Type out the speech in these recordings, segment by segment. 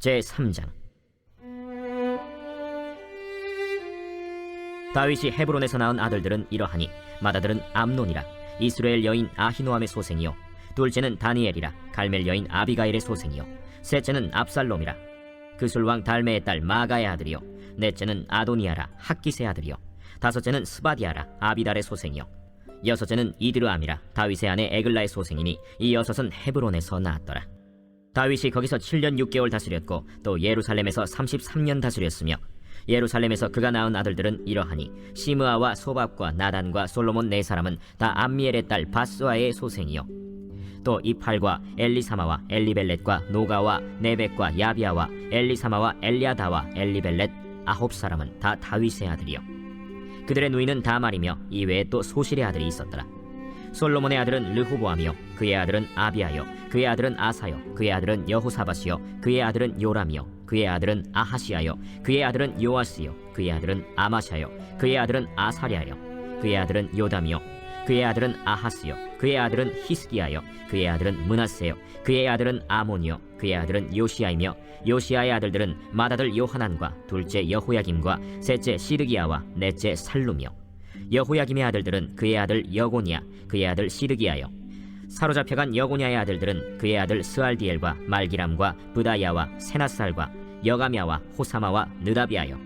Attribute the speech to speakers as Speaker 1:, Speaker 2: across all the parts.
Speaker 1: 제3장. 다윗이 헤브론에서 낳은 아들들은 이러하니, 맏아들은 암논이라, 이스라엘 여인 아히노함의 소생이요, 둘째는 다니엘이라, 갈멜 여인 아비가일의 소생이요, 셋째는 압살롬이라, 그술왕 달메의 딸 마가의 아들이요, 넷째는 아도니아라, 학깃의 아들이요, 다섯째는 스바디아라, 아비달의 소생이요, 여섯째는 이드르암이라, 다윗의 아내 에글라의 소생이니 이 여섯은 헤브론에서 낳았더라. 다윗이 거기서 7년 6개월 다스렸고 또 예루살렘에서 33년 다스렸으며, 예루살렘에서 그가 낳은 아들들은 이러하니, 시므아와 소밥과 나단과 솔로몬 네 사람은 다 암미엘의 딸 바스와의 소생이요, 또 이팔과 엘리사마와 엘리벨렛과 노가와 네벡과 야비아와 엘리사마와 엘리아다와 엘리벨렛 9사람은 다 다윗의 아들이요, 그들의 누이는 다말이며 이외에 또 소실의 아들이 있었더라. 솔로몬의 아들은 르호보암이요, 그의 아들은 아비아요, 그의 아들은 아사요, 그의 아들은 여호사밧이요, 그의 아들은 요람이요, 그의 아들은 아하시아요, 그의 아들은 요아스요, 그의 아들은 아마샤요, 그의 아들은 아사랴요, 그의 아들은 요담이요, 그의 아들은 아하스요, 그의 아들은 히스기야요, 그의 아들은 므낫세요, 그의 아들은 아몬이요, 그의 아들은 요시야이며, 요시야의 아들들은 맏아들 요하난과 둘째 여호야김과 셋째 시드기야와 넷째 살룸이요, 여호야김의 아들들은 그의 아들 여고니야, 그의 아들 시드기야요, 사로잡혀간 여고냐의 아들들은 그의 아들 스알디엘과 말기람과 브다야와 세나살과 여가미야와 호사마와 느다비아요,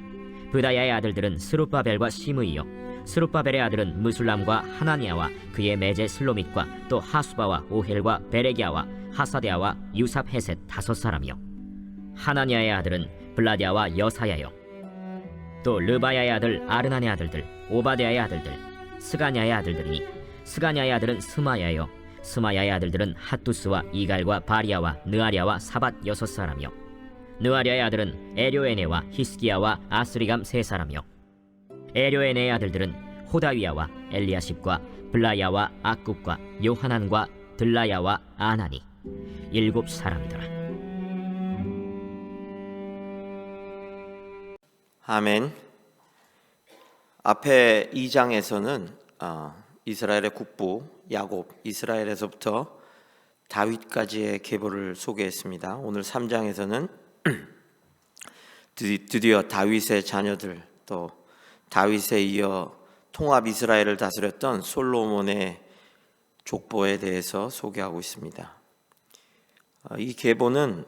Speaker 1: 브다야의 아들들은 스룹바벨과 시므이요, 스룹바벨의 아들은 무술람과 하나니아와 그의 매제 슬로밋과 또 하수바와 오헬과 베레기야와 하사데아와 유삽헤셋 5사람이요, 하나니아의 아들은 블라디아와 여사야요, 또 르바야의 아들 아르난의 아들들 오바데아의 아들들 스가냐의 아들들이니, 스가냐의 아들은 스마야요, 스마야의 아들들은 핫두스와 이갈과 바리아와 느아랴와 사밧 6사람이요, 느아랴의 아들은 에료에네와 히스기야와 아스리감 3사람이요, 에료에네의 아들들은 호다위야와 엘리야십과 블라야와 악굽과 요하난과 들라야와 아나니 7사람이더라.
Speaker 2: 아멘. 앞에 2장에서는 이스라엘의 국부 야곱, 이스라엘에서부터 다윗까지의 계보를 소개했습니다. 오늘 3장에서는 드디어 다윗의 자녀들, 또 다윗에 이어 통합 이스라엘을 다스렸던 솔로몬의 족보에 대해서 소개하고 있습니다. 이 계보는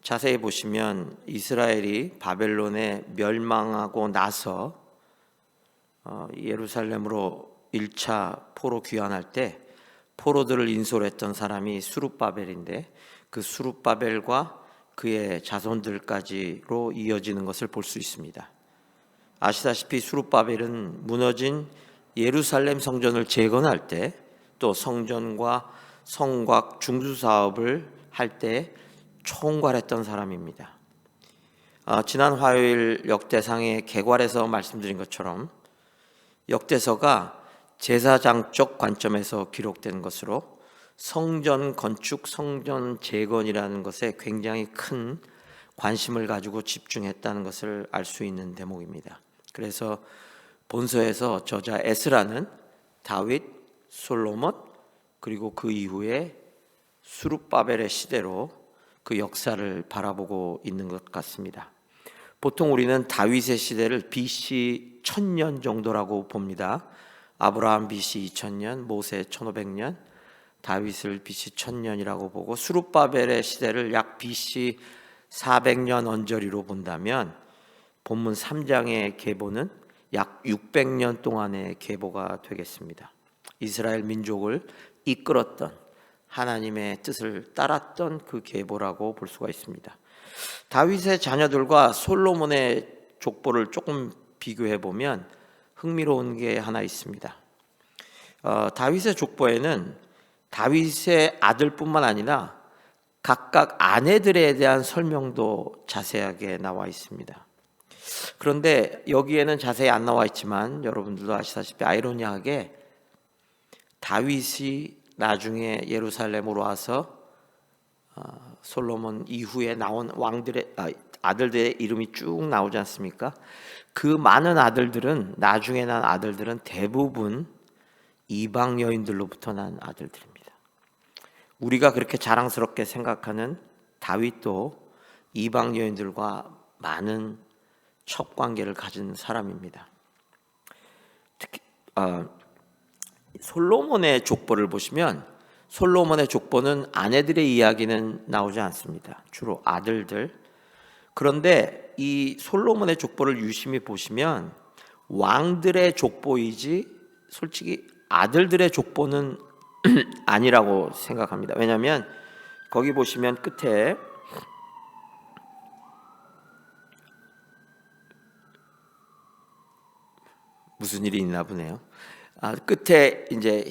Speaker 2: 자세히 보시면 이스라엘이 바벨론에 멸망하고 나서 예루살렘으로 1차 포로 귀환할 때 포로들을 인솔했던 사람이 수룹바벨인데, 그 수룹바벨과 그의 자손들까지로 이어지는 것을 볼 수 있습니다. 아시다시피 수룹바벨은 무너진 예루살렘 성전을 재건할 때, 또 성전과 성곽 중수 사업을 할 때 총괄했던 사람입니다. 지난 화요일 역대상의 개괄에서 말씀드린 것처럼 역대서가 제사장적 관점에서 기록된 것으로 성전 건축, 성전 재건이라는 것에 굉장히 큰 관심을 가지고 집중했다는 것을 알 수 있는 대목입니다. 그래서 본서에서 저자 에스라는 다윗, 솔로몬, 그리고 그 이후에 수룹바벨의 시대로 그 역사를 바라보고 있는 것 같습니다. 보통 우리는 다윗의 시대를 BC 1000년 정도라고 봅니다. 아브라함 BC 2000년, 모세 1500년, 다윗을 BC 1000년이라고 보고, 수룹바벨의 시대를 약 BC 400년 언저리로 본다면 본문 3장의 계보는 약 600년 동안의 계보가 되겠습니다. 이스라엘 민족을 이끌었던, 하나님의 뜻을 따랐던 그 계보라고 볼 수가 있습니다. 다윗의 자녀들과 솔로몬의 족보를 조금 비교해 보면 흥미로운 게 하나 있습니다. 다윗의 족보에는 다윗의 아들뿐만 아니라 각각 아내들에 대한 설명도 자세하게 나와 있습니다. 그런데 여기에는 자세히 안 나와 있지만 여러분들도 아시다시피 아이러니하게 다윗이 나중에 예루살렘으로 와서 솔로몬 이후에 나온 왕들의 아들들의 이름이 쭉 나오지 않습니까? 그 많은 아들들은, 나중에 난 아들들은 대부분 이방 여인들로부터 난 아들들입니다. 우리가 그렇게 자랑스럽게 생각하는 다윗도 이방 여인들과 많은 첩관계를 가진 사람입니다. 특히 솔로몬의 족보를 보시면 솔로몬의 족보는 아내들의 이야기는 나오지 않습니다. 주로 아들들. 그런데 이 솔로몬의 족보를 유심히 보시면 왕들의 족보이지 솔직히 아들들의 족보는 아니라고 생각합니다. 왜냐하면 거기 보시면 끝에 무슨 일이 있나 보네요. 끝에 이제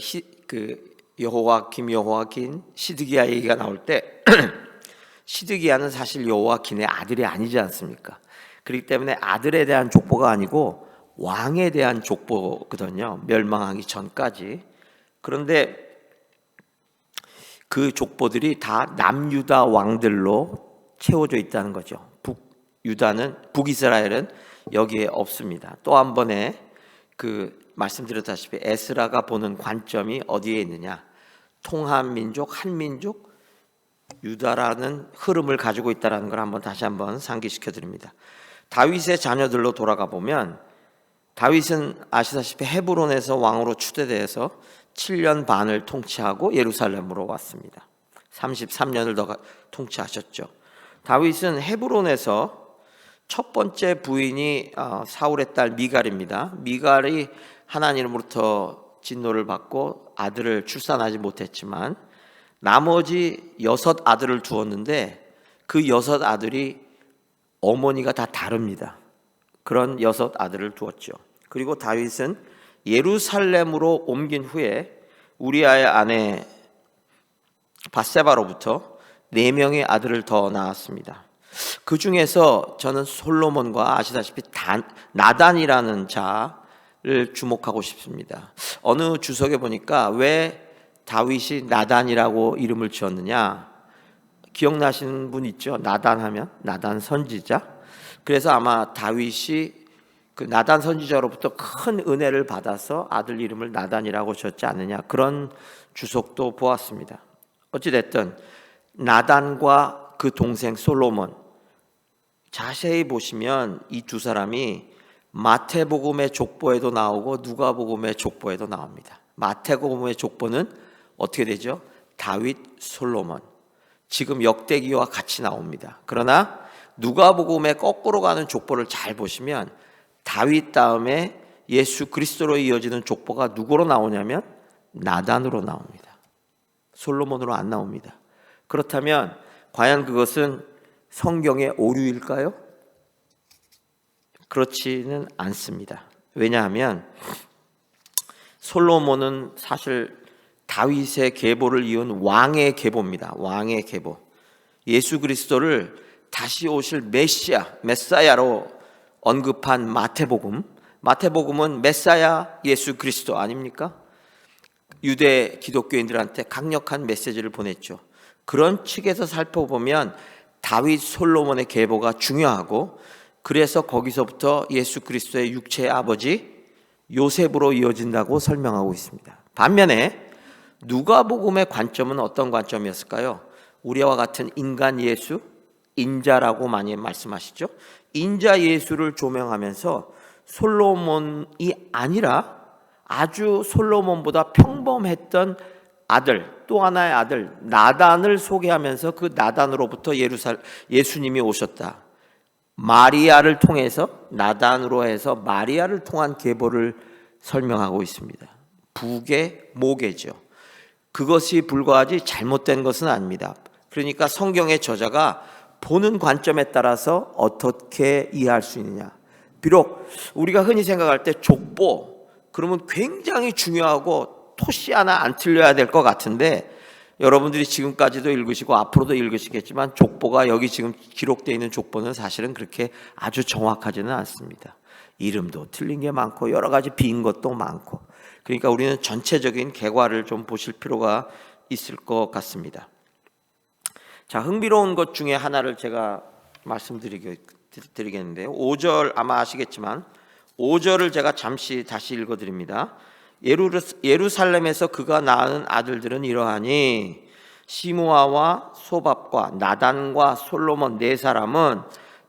Speaker 2: 여호와긴 시드기야 얘기가 나올 때 시드기야는 사실 여호와긴의 아들이 아니지 않습니까? 그렇기 때문에 아들에 대한 족보가 아니고 왕에 대한 족보거든요. 멸망하기 전까지. 그런데 그 족보들이 다 남유다 왕들로 채워져 있다는 거죠. 북이스라엘은 여기에 없습니다. 또 한 번에 말씀드렸다시피 에스라가 보는 관점이 어디에 있느냐? 통한 민족, 한 민족, 유다라는 흐름을 가지고 있다는 걸 다시 한번 상기시켜 드립니다. 다윗의 자녀들로 돌아가 보면 다윗은 아시다시피 헤브론에서 왕으로 추대돼서 7년 반을 통치하고 예루살렘으로 왔습니다. 33년을 더 통치하셨죠. 다윗은 헤브론에서 첫 번째 부인이 사울의 딸 미갈입니다. 미갈이 하나님으로부터 진노를 받고 아들을 출산하지 못했지만 나머지 6 아들을 두었는데 그 6 아들이 어머니가 다 다릅니다. 그런 6 아들을 두었죠. 그리고 다윗은 예루살렘으로 옮긴 후에 우리아의 아내 바세바로부터 4명의 아들을 더 낳았습니다. 그 중에서 저는 솔로몬과 아시다시피 나단이라는 자를 주목하고 싶습니다. 어느 주석에 보니까 왜 다윗이 나단이라고 이름을 지었느냐? 기억나시는 분 있죠? 나단하면 나단 선지자. 그래서 아마 다윗이 그 나단 선지자로부터 큰 은혜를 받아서 아들 이름을 나단이라고 지었지 않느냐, 그런 주석도 보았습니다. 어찌됐든 나단과 그 동생 솔로몬, 자세히 보시면 이 2 사람이 마태복음의 족보에도 나오고 누가복음의 족보에도 나옵니다. 마태복음의 족보는 어떻게 되죠? 다윗, 솔로몬. 지금 역대기와 같이 나옵니다. 그러나 누가복음의 거꾸로 가는 족보를 잘 보시면 다윗 다음에 예수 그리스도로 이어지는 족보가 누구로 나오냐면 나단으로 나옵니다. 솔로몬으로 안 나옵니다. 그렇다면 과연 그것은 성경의 오류일까요? 그렇지는 않습니다. 왜냐하면 솔로몬은 사실 다윗의 계보를 이은 왕의 계보입니다. 왕의 계보. 예수 그리스도를 다시 오실 메사야로 언급한 마태복음은 메사야 예수 그리스도 아닙니까? 유대 기독교인들한테 강력한 메시지를 보냈죠. 그런 측에서 살펴보면 다윗 솔로몬의 계보가 중요하고, 그래서 거기서부터 예수 그리스도의 육체의 아버지 요셉으로 이어진다고 설명하고 있습니다. 반면에 누가복음의 관점은 어떤 관점이었을까요? 우리와 같은 인간 예수, 인자라고 많이 말씀하시죠. 인자 예수를 조명하면서 솔로몬이 아니라 아주 솔로몬보다 평범했던 아들, 또 하나의 아들 나단을 소개하면서 그 나단으로부터 예수님이 오셨다. 마리아를 통해서, 나단으로 해서 마리아를 통한 계보를 설명하고 있습니다. 북의 모계죠. 그것이 불과하지 잘못된 것은 아닙니다. 그러니까 성경의 저자가 보는 관점에 따라서 어떻게 이해할 수 있느냐. 비록 우리가 흔히 생각할 때 족보, 그러면 굉장히 중요하고 토시 하나 안 틀려야 될 것 같은데, 여러분들이 지금까지도 읽으시고 앞으로도 읽으시겠지만 족보가, 여기 지금 기록되어 있는 족보는 사실은 그렇게 아주 정확하지는 않습니다. 이름도 틀린 게 많고 여러 가지 빈 것도 많고, 그러니까 우리는 전체적인 개괄을 좀 보실 필요가 있을 것 같습니다. 자, 흥미로운 것 중에 하나를 제가 말씀드리겠는데요. 5절 아마 아시겠지만 5절을 제가 잠시 다시 읽어드립니다. 예루살렘에서 그가 낳은 아들들은 이러하니 시므아와 소밥과 나단과 솔로몬 네 사람은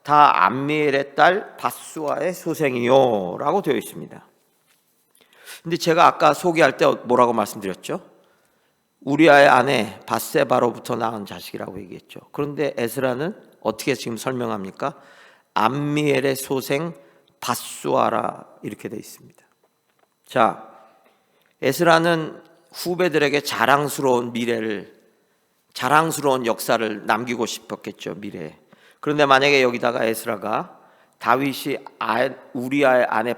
Speaker 2: 다 암미엘의 딸 밧수아의 소생이요 라고 되어 있습니다. 근데 제가 아까 소개할 때 뭐라고 말씀드렸죠? 우리아의 아내 밧세바로부터 낳은 자식이라고 얘기했죠. 그런데 에스라는 어떻게 지금 설명합니까? 암미엘의 소생 밧수아라 이렇게 되어 있습니다. 자, 에스라는 후배들에게 자랑스러운 역사를 남기고 싶었겠죠, 미래에. 그런데 만약에 여기다가 에스라가 다윗이 우리아의 아내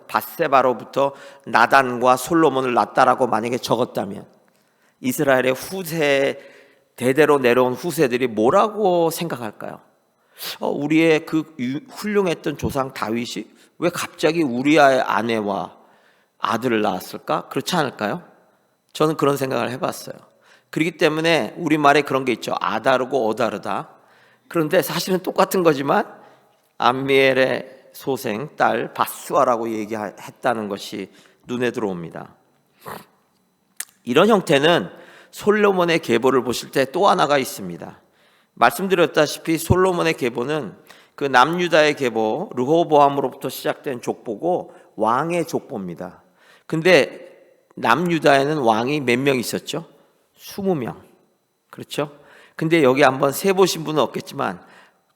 Speaker 2: 밧세바로부터 나단과 솔로몬을 낳았다라고 만약에 적었다면 이스라엘의 대대로 내려온 후세들이 뭐라고 생각할까요? 우리의 그 훌륭했던 조상 다윗이 왜 갑자기 우리아의 아내와 아들을 낳았을까? 그렇지 않을까요? 저는 그런 생각을 해봤어요. 그렇기 때문에 우리말에 그런 게 있죠. 아다르고 어다르다. 그런데 사실은 똑같은 거지만 암미엘의 소생 딸 밧수아라고 얘기했다는 것이 눈에 들어옵니다. 이런 형태는 솔로몬의 계보를 보실 때 또 하나가 있습니다. 말씀드렸다시피 솔로몬의 계보는 그 남유다의 계보 르호보암으로부터 시작된 족보고 왕의 족보입니다. 근데 남유다에는 왕이 몇 명 있었죠? 20명. 그렇죠? 근데 여기 한번 세보신 분은 없겠지만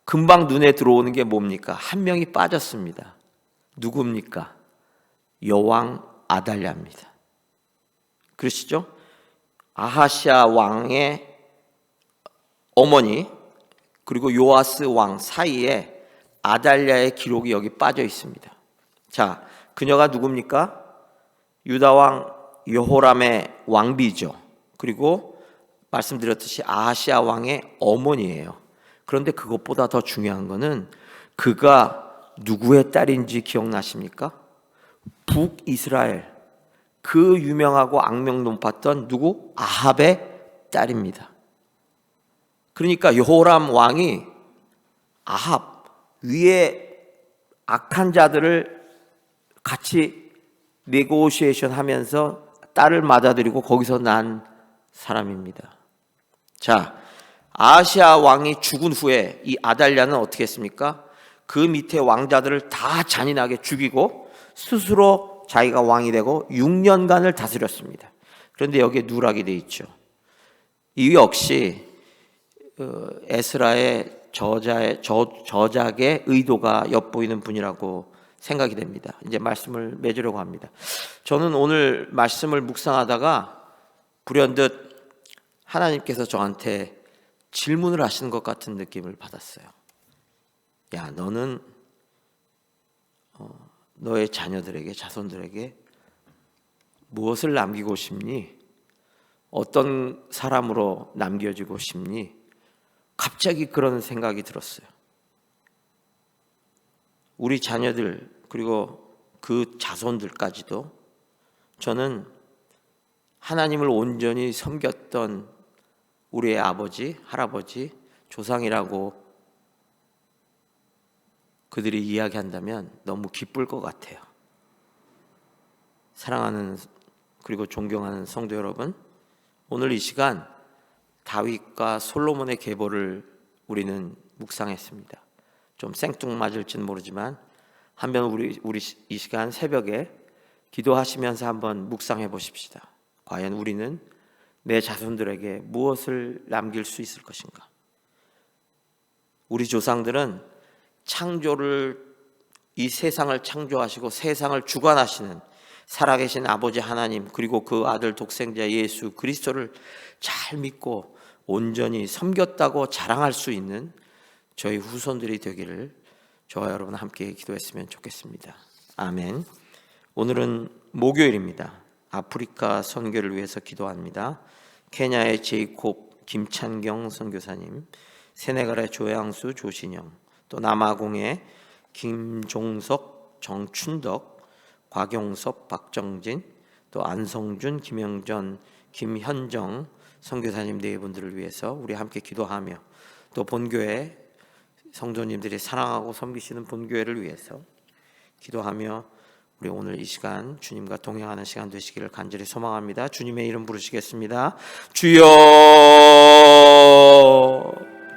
Speaker 2: 금방 눈에 들어오는 게 뭡니까? 한 명이 빠졌습니다. 누굽니까? 여왕 아달랴입니다. 그러시죠? 아하시아 왕의 어머니 그리고 요아스 왕 사이에 아달랴의 기록이 여기 빠져 있습니다. 자, 그녀가 누굽니까? 유다 왕 여호람의 왕비죠. 그리고 말씀드렸듯이 아하시아 왕의 어머니예요. 그런데 그것보다 더 중요한 거는 그가 누구의 딸인지 기억나십니까? 북이스라엘 그 유명하고 악명 높았던 누구? 아합의 딸입니다. 그러니까 여호람 왕이 아합 위에 악한 자들을 같이 네고시에이션 하면서 딸을 맞아들이고 거기서 난 사람입니다. 자, 아하시아 왕이 죽은 후에 이 아달랴는 어떻게 했습니까? 그 밑에 왕자들을 다 잔인하게 죽이고 스스로 자기가 왕이 되고 6년간을 다스렸습니다. 그런데 여기에 누락이 돼 있죠. 이 역시 에스라의 저작의 의도가 엿보이는 분이라고 생각이 됩니다. 이제 말씀을 맺으려고 합니다. 저는 오늘 말씀을 묵상하다가 불현듯 하나님께서 저한테 질문을 하시는 것 같은 느낌을 받았어요. 야, 너는 너의 자녀들에게, 자손들에게 무엇을 남기고 싶니? 어떤 사람으로 남겨지고 싶니? 갑자기 그런 생각이 들었어요. 우리 자녀들 그리고 그 자손들까지도 저는 하나님을 온전히 섬겼던 우리의 아버지, 할아버지, 조상이라고 그들이 이야기한다면 너무 기쁠 것 같아요. 사랑하는 그리고 존경하는 성도 여러분, 오늘 이 시간 다윗과 솔로몬의 계보를 우리는 묵상했습니다. 좀 생뚱맞을지는 모르지만 한번 우리 이 시간 새벽에 기도하시면서 한번 묵상해 보십시다. 과연 우리는 내 자손들에게 무엇을 남길 수 있을 것인가? 우리 조상들은 이 세상을 창조하시고 세상을 주관하시는 살아계신 아버지 하나님 그리고 그 아들 독생자 예수 그리스도를 잘 믿고 온전히 섬겼다고 자랑할 수 있는 저희 후손들이 되기를 저와 여러분 함께 기도했으면 좋겠습니다. 아멘. 오늘은 목요일입니다. 아프리카 선교를 위해서 기도합니다. 케냐의 제이콥 김찬경 선교사님, 세네갈의 조양수 조신영, 또 남아공의 김종석 정춘덕, 곽용섭 박정진, 또 안성준 김영전 김현정 선교사님 네 분들을 위해서 우리 함께 기도하며 또 본교회 성도님들이 사랑하고 섬기시는 본교회를 위해서 기도하며 우리 오늘 이 시간 주님과 동행하는 시간 되시기를 간절히 소망합니다. 주님의 이름 부르시겠습니다. 주여 주여.